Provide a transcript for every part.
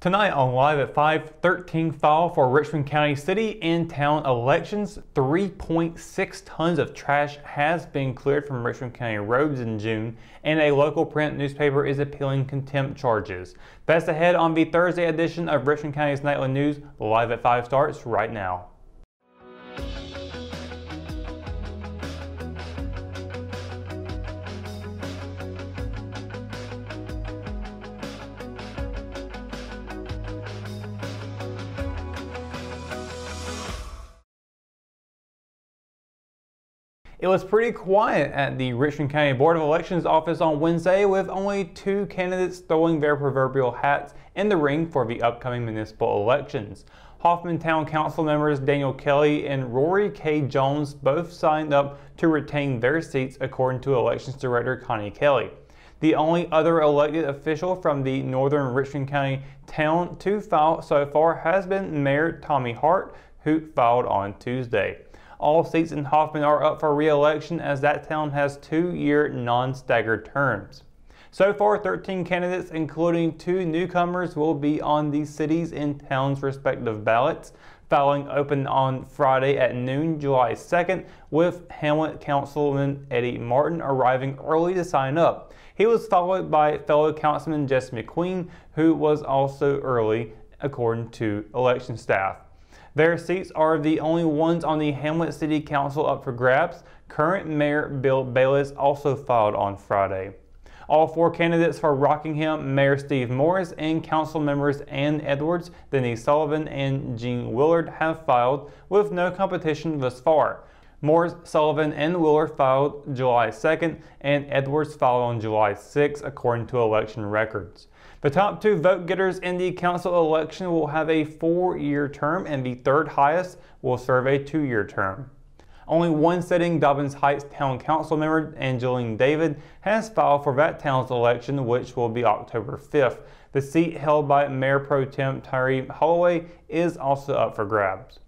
Tonight on Live at 5, 13 file for Richmond County city and town elections. 3.6 tons of trash has been cleared from Richmond County roads in June, and a local print newspaper is appealing contempt charges. That's ahead on the Thursday edition of Richmond County's Nightly News. Live at 5 starts right now. It was pretty quiet at the Richmond County Board of Elections office on Wednesday, with only 2 candidates throwing their proverbial hats in the ring for the upcoming municipal elections. Hoffman Town Council members Daniel Kelly and Rory K. Jones both signed up to retain their seats, according to Elections Director Connie Kelly. The only other elected official from the northern Richmond County town to file so far has been Mayor Tommy Hart, who filed on Tuesday. All seats in Hoffman are up for re-election, as that town has 2-year non-staggered terms. So far, 13 candidates, including 2 newcomers, will be on the cities and towns' respective ballots. Filing opened on Friday at noon, July 2nd, with Hamlet Councilman Eddie Martin arriving early to sign up. He was followed by fellow Councilman Jesse McQueen, who was also early, according to election staff. Their seats are the only ones on the Hamlet City Council up for grabs. Current Mayor Bill Bayless also filed on Friday. All 4 candidates for Rockingham, Mayor Steve Morris, and Council members Ann Edwards, Denise Sullivan, and Jean Willard have filed, with no competition thus far. Morris, Sullivan, and Willard filed July 2nd, and Edwards filed on July 6th, according to election records. The top 2 vote getters in the council election will have a 4-year term, and the third highest will serve a 2-year term. Only one sitting Dobbins Heights Town Council member, Angeline David, has filed for that town's election, which will be October 5th. The seat held by Mayor Pro Tem Tyree Holloway is also up for grabs.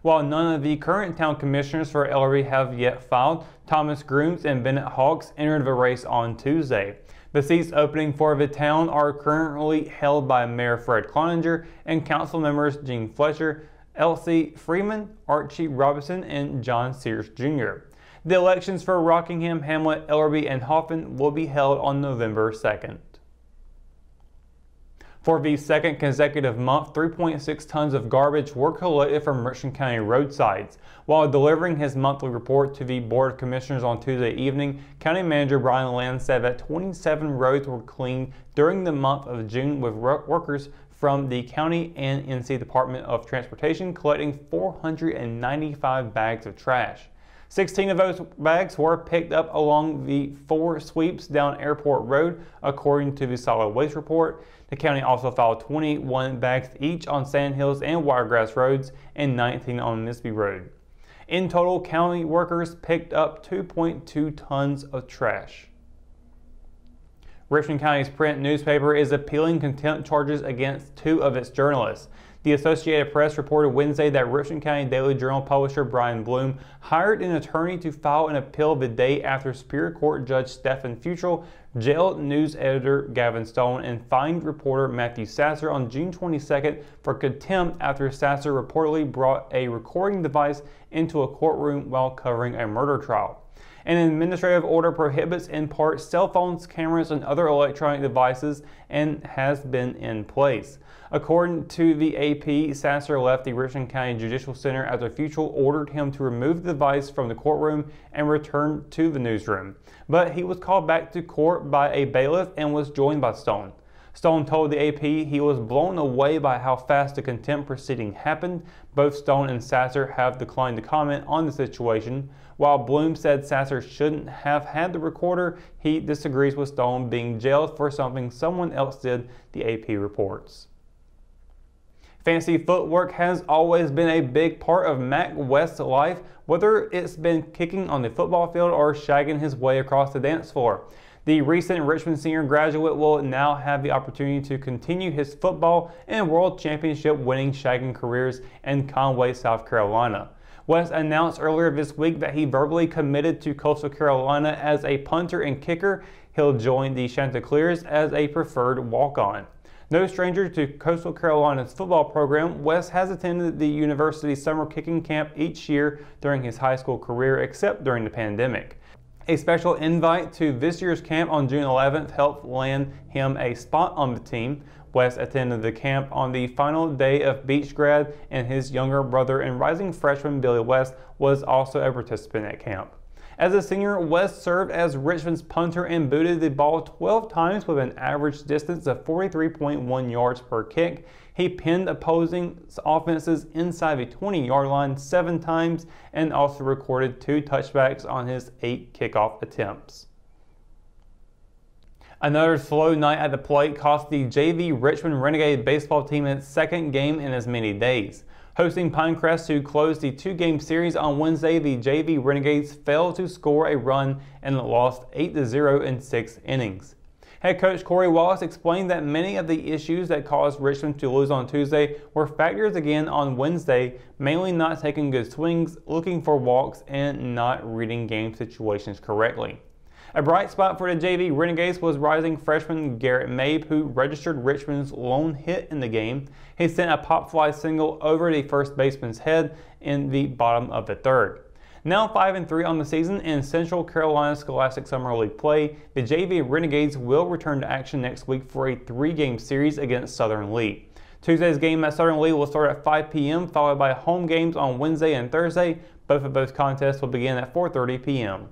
While none of the current town commissioners for Ellery have yet filed, Thomas Grooms and Bennett Hawks entered the race on Tuesday. The seats opening for the town are currently held by Mayor Fred Cloninger and council members Gene Fletcher, Elsie Freeman, Archie Robinson, and John Sears Jr. The elections for Rockingham, Hamlet, Ellerby, and Hoffman will be held on November 2nd. For the second consecutive month, 3.6 tons of garbage were collected from Richmond County roadsides. While delivering his monthly report to the Board of Commissioners on Tuesday evening, County Manager Brian Land said that 27 roads were cleaned during the month of June, with workers from the County and NC Department of Transportation collecting 495 bags of trash. 16 of those bags were picked up along the 4 sweeps down Airport Road, according to the solid waste report. The county also filed 21 bags each on Sandhills and Wiregrass roads and 19 on Misby Road. In total, county workers picked up 2.2 tons of trash. Richmond County's print newspaper is appealing contempt charges against 2 of its journalists. The Associated Press reported Wednesday that Richmond County Daily Journal publisher Brian Bloom hired an attorney to file an appeal the day after Superior Court Judge Stephen Futrell jailed news editor Gavin Stone and fined reporter Matthew Sasser on June 22nd for contempt after Sasser reportedly brought a recording device into a courtroom while covering a murder trial. An administrative order prohibits in part cell phones, cameras, and other electronic devices and has been in place. According to the AP, Sasser left the Richmond County Judicial Center after Futrell ordered him to remove the device from the courtroom and return to the newsroom. But he was called back to court by a bailiff and was joined by Stone. Stone told the AP he was blown away by how fast the contempt proceeding happened. Both Stone and Sasser have declined to comment on the situation. While Bloom said Sasser shouldn't have had the recorder, he disagrees with Stone being jailed for something someone else did, the AP reports. Fancy footwork has always been a big part of Mac West's life, whether it's been kicking on the football field or shagging his way across the dance floor. The recent Richmond senior graduate will now have the opportunity to continue his football and world championship winning shagging careers in Conway, South Carolina. West announced earlier this week that he verbally committed to Coastal Carolina as a punter and kicker. He'll join the Chanticleers as a preferred walk-on. No stranger to Coastal Carolina's football program, West has attended the university's summer kicking camp each year during his high school career, except during the pandemic. A special invite to this year's camp on June 11th helped land him a spot on the team. West attended the camp on the final day of beach grad, and his younger brother and rising freshman Billy West was also a participant at camp. As a senior, West served as Richmond's punter and booted the ball 12 times with an average distance of 43.1 yards per kick. He pinned opposing offenses inside the 20-yard line 7 times and also recorded 2 touchbacks on his 8 kickoff attempts. Another slow night at the plate cost the JV Richmond Renegade baseball team its second game in as many days. Hosting Pinecrest to close the 2-game series on Wednesday, the JV Renegades failed to score a run and lost 8-0 in 6 innings. Head coach Corey Wallace explained that many of the issues that caused Richmond to lose on Tuesday were factors again on Wednesday, mainly not taking good swings, looking for walks, and not reading game situations correctly. A bright spot for the JV Renegades was rising freshman Garrett Mabe, who registered Richmond's lone hit in the game. He sent a pop fly single over the first baseman's head in the bottom of the 3rd. Now 5-3 on the season in Central Carolina Scholastic Summer League play, the JV Renegades will return to action next week for a 3-game series against Southern Lee. Tuesday's game at Southern Lee will start at 5 p.m. followed by home games on Wednesday and Thursday. Both of those contests will begin at 4:30 p.m.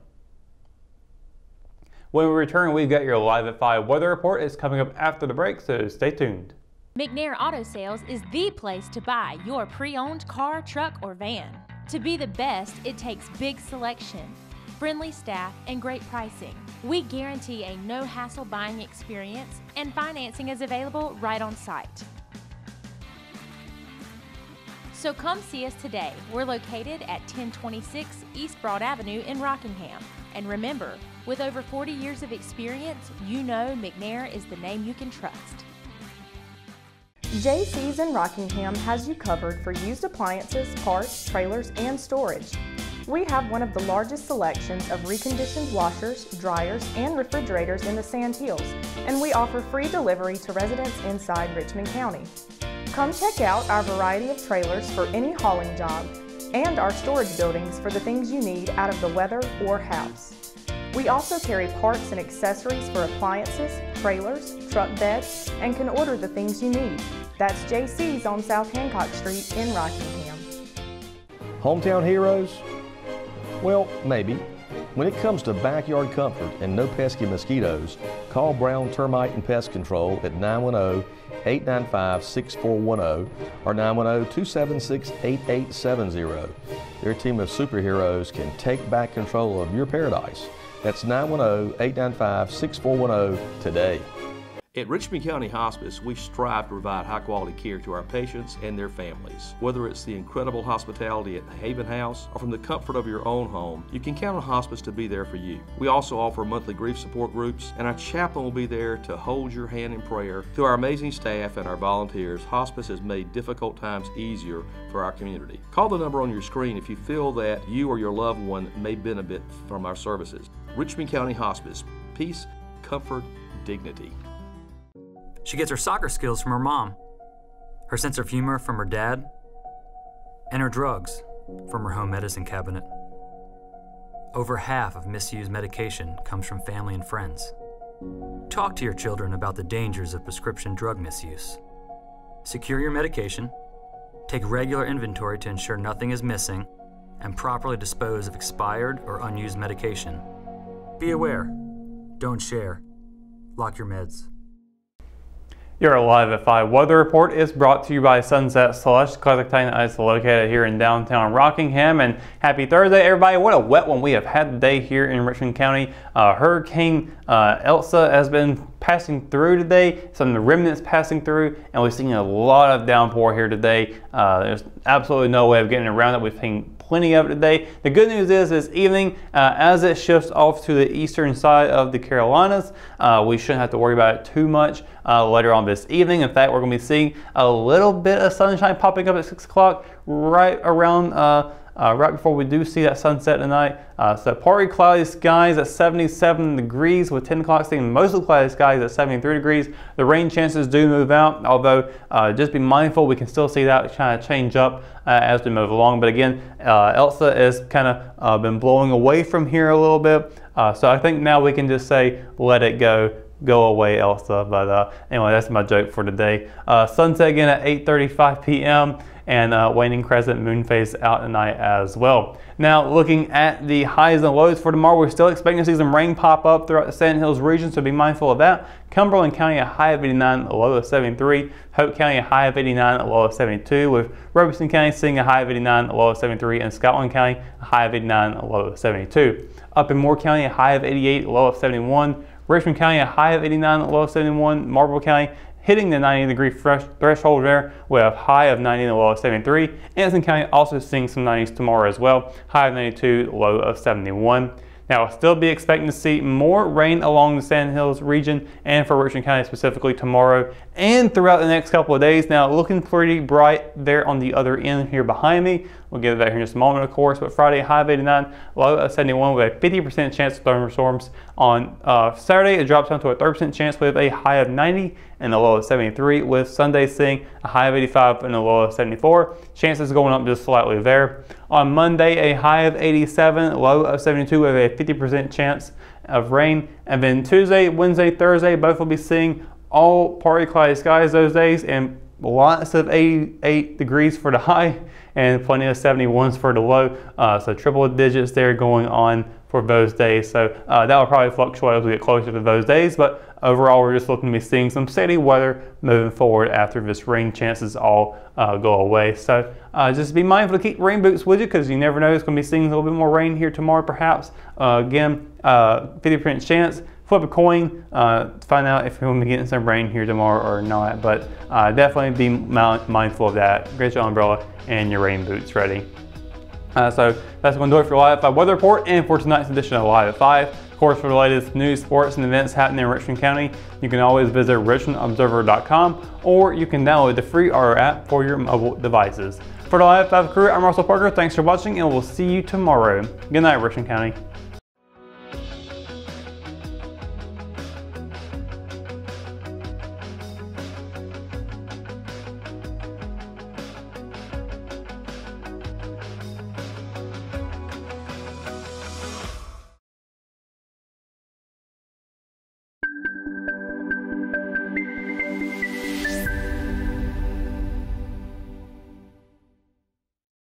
When we return, we've got your Live at 5 weather report. It's coming up after the break, so stay tuned. McNair Auto Sales is the place to buy your pre-owned car, truck, or van. To be the best, it takes big selection, friendly staff, and great pricing. We guarantee a no-hassle buying experience, and financing is available right on site. So come see us today. We're located at 1026 East Broad Avenue in Rockingham. And remember, with over 40 years of experience, you know McNair is the name you can trust. JC's in Rockingham has you covered for used appliances, parts, trailers, and storage. We have one of the largest selections of reconditioned washers, dryers, and refrigerators in the Sand Hills, and we offer free delivery to residents inside Richmond County. Come check out our variety of trailers for any hauling job and our storage buildings for the things you need out of the weather or house. We also carry parts and accessories for appliances, trailers, truck beds, and can order the things you need. That's JC's on South Hancock Street in Rockingham. Hometown heroes? Well, maybe. When it comes to backyard comfort and no pesky mosquitoes, call Brown Termite and Pest Control at 910-895-6410 or 910-276-8870. Their team of superheroes can take back control of your paradise. That's 910-895-6410 today. At Richmond County Hospice, we strive to provide high-quality care to our patients and their families. Whether it's the incredible hospitality at the Haven House or from the comfort of your own home, you can count on Hospice to be there for you. We also offer monthly grief support groups, and our chaplain will be there to hold your hand in prayer. Through our amazing staff and our volunteers, Hospice has made difficult times easier for our community. Call the number on your screen if you feel that you or your loved one may benefit from our services. Richmond County Hospice. Peace, comfort, dignity. She gets her soccer skills from her mom, her sense of humor from her dad, and her drugs from her home medicine cabinet. Over half of misused medication comes from family and friends. Talk to your children about the dangers of prescription drug misuse. Secure your medication, take regular inventory to ensure nothing is missing, and properly dispose of expired or unused medication. Be aware. Don't share. Lock your meds. Your Live at 5 weather report is brought to you by Sunset Slush. Classic Titan Ice located here in downtown Rockingham. And happy Thursday, everybody. What a wet one we have had today here in Richmond County. Hurricane Elsa has been passing through today. Some of the remnants passing through, and we've seen a lot of downpour here today. There's absolutely no way of getting around it. We've seen plenty of it today. The good news is this evening, as it shifts off to the eastern side of the Carolinas, we shouldn't have to worry about it too much later on this evening. In fact, we're going to be seeing a little bit of sunshine popping up at 6 o'clock right around right before we do see that sunset tonight. So partly cloudy skies at 77 degrees with 10 o'clock seeing mostly cloudy skies at 73 degrees. The rain chances do move out, although just be mindful we can still see that kind of change up as we move along. But again, Elsa has kind of been blowing away from here a little bit. So I think now we can just say, let it go. Go away, Elsa. But anyway, that's my joke for today. Sunset again at 8:35 p.m. and waning crescent moon phase out tonight as well. Now looking at the highs and lows for tomorrow, we're still expecting to see some rain pop up throughout the Sand Hills region, so be mindful of that. Cumberland County a high of 89, a low of 73. Hope County a high of 89, a low of 72, with Robeson County seeing a high of 89, a low of 73, and Scotland County a high of 89, a low of 72. Up in Moore County a high of 88, a low of 71. Richmond County a high of 89, a low of 71. Marlborough County hitting the 90-degree threshold there with a high of 90 and a low of 73. Anson County also seeing some 90s tomorrow as well, high of 92, low of 71. Now, I'll still be expecting to see more rain along the Sand Hills region and for Richmond County specifically tomorrow and throughout the next couple of days. Now, looking pretty bright there on the other end here behind me. We'll get to that here in just a moment, of course, but Friday, high of 89, low of 71 with a 50% chance of thunderstorms. On Saturday, it drops down to a 30% chance with a high of 90 and a low of 73, with Sunday seeing a high of 85 and a low of 74. Chances going up just slightly there. On Monday, a high of 87, low of 72 with a 50% chance of rain. And then Tuesday, Wednesday, Thursday, both will be seeing all partly cloudy skies those days and lots of 88 degrees for the high and plenty of 71s for the low. So triple digits there going on for those days. So that will probably fluctuate as we get closer to those days, but overall we're just looking to be seeing some steady weather moving forward after this rain chances all go away. So just be mindful to keep rain boots with you because you never know, it's going to be seeing a little bit more rain here tomorrow perhaps. Again, 50% chance. Flip a coin to find out if you're going to be getting some rain here tomorrow or not, but definitely be mindful of that. Get your umbrella and your rain boots ready. So that's going to do it for Live at 5 Weather Report and for tonight's edition of Live at 5. Of course, for the latest news, sports, and events happening in Richmond County, you can always visit richmondobserver.com or you can download the free RO app for your mobile devices. For the Live at 5 crew, I'm Russell Parker. Thanks for watching and we'll see you tomorrow. Good night, Richmond County.